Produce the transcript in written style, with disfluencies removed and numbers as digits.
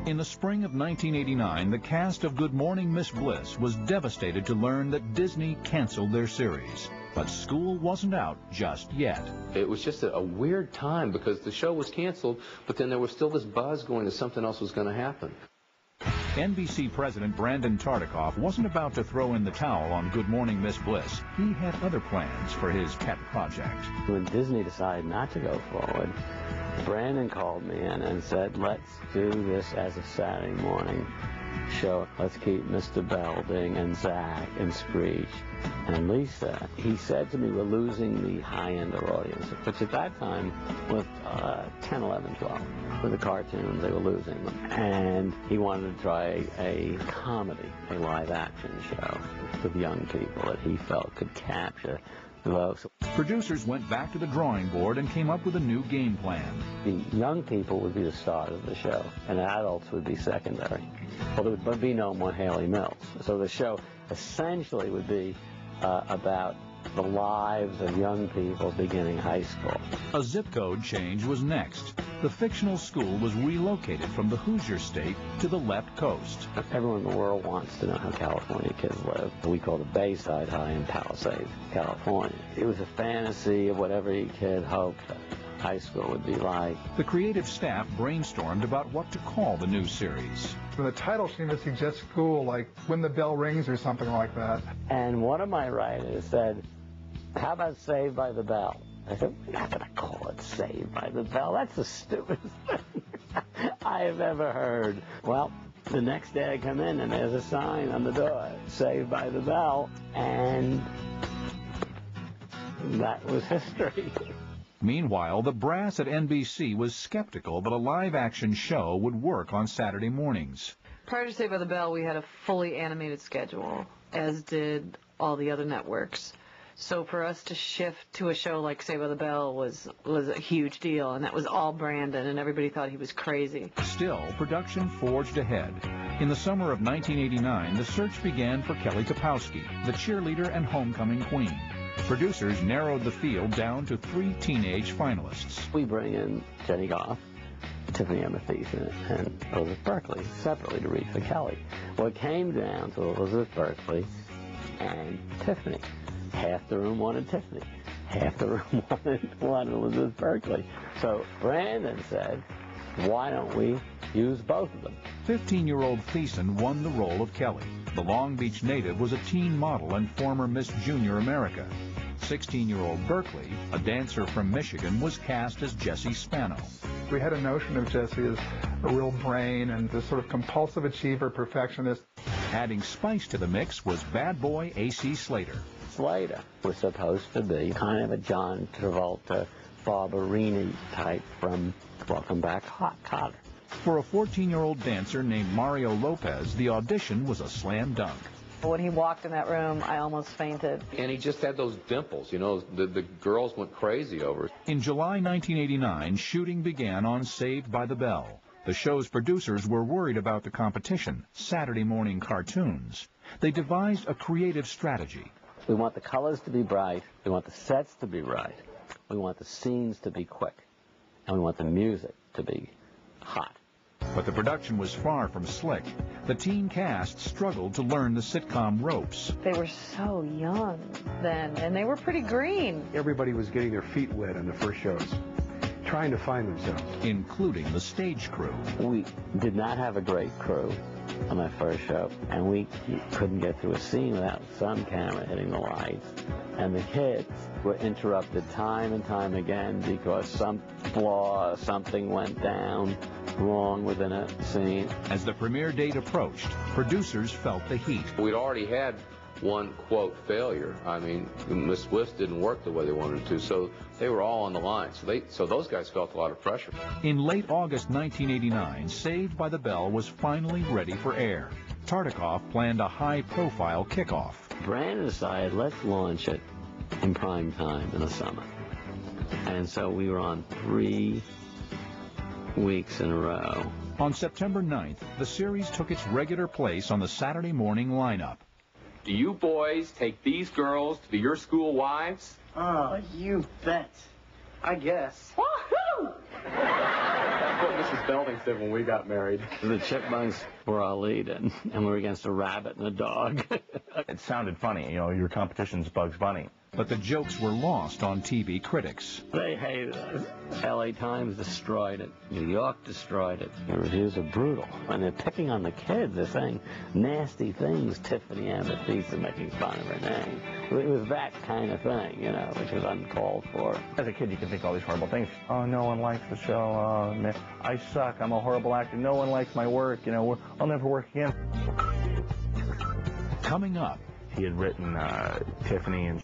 In the spring of 1989, the cast of Good Morning Miss Bliss was devastated to learn that Disney canceled their series. But school wasn't out just yet. It was just a weird time because the show was canceled, but then there was still this buzz going that something else was going to happen. NBC President Brandon Tartikoff wasn't about to throw in the towel on Good Morning Miss Bliss. He had other plans for his pet project. When Disney decided not to go forward, Brandon called me in and said, let's do this as a Saturday morning show. Let's keep Mr. Belding and Zach and Screech and Lisa. He said to me, we're losing the high-ender audience, which at that time was 10, 11, 12. With the cartoons, they were losing them. And he wanted to try a comedy, a live-action show with young people that he felt could capture those. Producers went back to the drawing board and came up with a new game plan. The young people would be the stars of the show, and the adults would be secondary. Well, there would be no more Haley Mills. So the show essentially would be about the lives of young people beginning high school. A zip code change was next. The fictional school was relocated from the Hoosier State to the left coast. Everyone in the world wants to know how California kids live. We call it Bayside High in Palisades, California. It was a fantasy of what every kid hoped high school would be like. The creative staff brainstormed about what to call the new series. The title seemed to suggest school, like When the Bell Rings or something like that. And one of my writers said, how about Saved by the Bell? I said, we're not going to call it Saved by the Bell. That's the stupidest thing I have ever heard. Well, the next day I come in and there's a sign on the door, Saved by the Bell, and that was history. Meanwhile, the brass at NBC was skeptical that a live-action show would work on Saturday mornings. Prior to Saved by the Bell, we had a fully animated schedule, as did all the other networks. So for us to shift to a show like Saved by the Bell was a huge deal, and that was all Brandon, and everybody thought he was crazy. Still, production forged ahead. In the summer of 1989, the search began for Kelly Kapowski, the cheerleader and homecoming queen. Producers narrowed the field down to 3 teenage finalists. We bring in Jenny Goff, Tiffany Amber Thiessen, and Elizabeth Berkley separately to read for Kelly. Well, it came down to Elizabeth Berkley and Tiffany. Half the room wanted Tiffany. Half the room wanted Elizabeth Berkley. So Brandon said, why don't we use both of them? 15-year-old Thiessen won the role of Kelly. The Long Beach native was a teen model and former Miss Junior America. 16-year-old Berkley, a dancer from Michigan, was cast as Jessie Spano. We had a notion of Jessie as a real brain and this sort of compulsive achiever, perfectionist. Adding spice to the mix was bad boy A.C. Slater. Slater was supposed to be kind of a John Travolta, Barberini type from Welcome Back, Kotter. For a 14-year-old dancer named Mario Lopez, the audition was a slam dunk. When he walked in that room, I almost fainted. And he just had those dimples, you know, the girls went crazy over it. In July 1989, shooting began on Saved by the Bell. The show's producers were worried about the competition, Saturday morning cartoons. They devised a creative strategy. We want the colors to be bright, we want the sets to be right, we want the scenes to be quick, and we want the music to be hot. But the production was far from slick. The teen cast struggled to learn the sitcom ropes. They were so young then, and they were pretty green. Everybody was getting their feet wet on the first shows, trying to find themselves. Including the stage crew. We did not have a great crew on my first show, and we couldn't get through a scene without some camera hitting the lights. And the kids were interrupted time and time again because some flaw, something went down wrong within a scene. As the premiere date approached, producers felt the heat. We'd already had one, quote, failure. I mean, Miss Bliss didn't work the way they wanted to, so they were all on the line. So those guys felt a lot of pressure. In late August 1989, Saved by the Bell was finally ready for air. Tartikoff planned a high-profile kickoff. Brandon decided, let's launch it in prime time in the summer. And so we were on 3 weeks in a row. On September 9th, the series took its regular place on the Saturday morning lineup. Do you boys take these girls to be your school wives? Oh, you bet. I guess. Woohoo! That's what Mrs. Belding said when we got married. The chipmunks were all leading, and we were against a rabbit and a dog. It sounded funny, you know, your competition's Bugs Bunny. But the jokes were lost on TV critics. They hated us. LA Times destroyed it. New York destroyed it. The reviews are brutal. And they're picking on the kids. They're saying nasty things. Tiffany Amber Thiessen making fun of her name. It was that kind of thing, you know, which was uncalled for. As a kid, you can think all these horrible things. Oh, no one likes the show. Oh, man, I suck. I'm a horrible actor. No one likes my work. You know, I'll never work again. Coming up. He had written Tiffany and